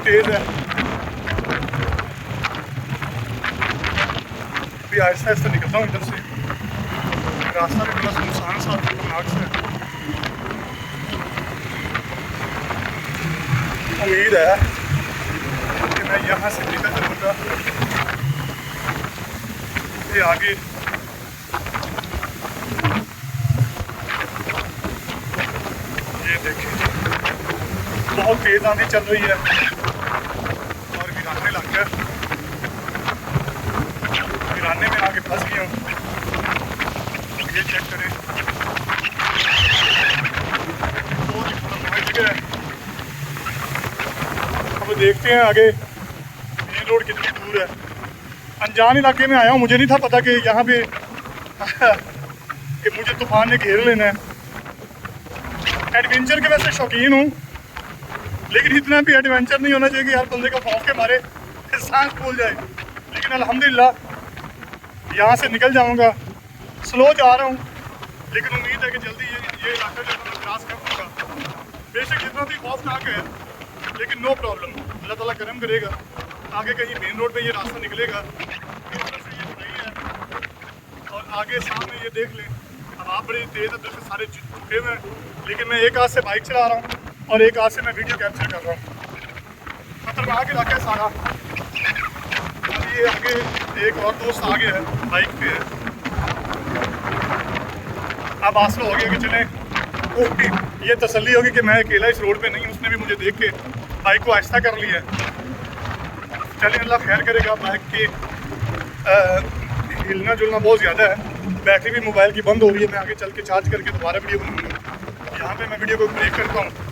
तेज़ है। अभी आहिस्ता आहिस्ता निकलता हूँ इधर से। रास्ता भी बड़ा सुनसान सा खतरनाक सा है। उम्मीद है कि मैं यहाँ से निकल जाऊँगा। ये आगे ये देखें, बहुत तेज़ आंधी चल रही है और गिराने लग गया। गिराने में आगे फंस गया हूँ। ये चेक करें, बहुत ही खतरनाक जगह है। अब देखते हैं आगे मेन रोड कितनी दूर है। अनजान इलाके में आया हूँ, मुझे नहीं था पता कि यहाँ पे कि मुझे तूफान ने घेर लेना है। एडवेंचर के वैसे शौकीन हूँ, लेकिन इतना भी एडवेंचर नहीं होना चाहिए कि हर बंदे का खौफ के मारे सांस फूल जाए। लेकिन अल्हम्दुलिल्लाह यहाँ से निकल जाऊँगा। स्लो जा रहा हूँ, लेकिन उम्मीद है कि जल्दी ये इलाका जो मैं क्रॉस कर दूँगा। बेशक जितना भी खौफनाक है, लेकिन नो प्रॉब्लम, अल्लाह ताला करम करेगा। आगे कहीं मेन रोड पे ये रास्ता निकलेगा, इस तरफ से ये नहीं है। और आगे सामने ये देख लें, हवा बड़ी तेज़ है, से सारे झुके हुए हैं। लेकिन मैं एक हाथ से बाइक चला रहा हूँ और एक हाथ से मैं वीडियो कैप्चर कर रहा हूँ। खतरनाक इलाका है सारा। अब ये आगे एक और दोस्त आगे है, बाइक पे है। अब आसरा हो गया कि चलें, ये तसल्ली होगी कि मैं अकेला इस रोड पे नहीं, उसने भी मुझे देख के बाइक को आहिस्ता कर लिया है। चलिए अल्लाह खैर करेगा। बाइक की हिलना जुलना बहुत ज़्यादा है, बैटरी भी मोबाइल की बंद हो रही है। मैं आगे चल के चार्ज करके दोबारा वीडियो बनाऊँगा। यहाँ पे मैं वीडियो को ब्रेक करता हूँ।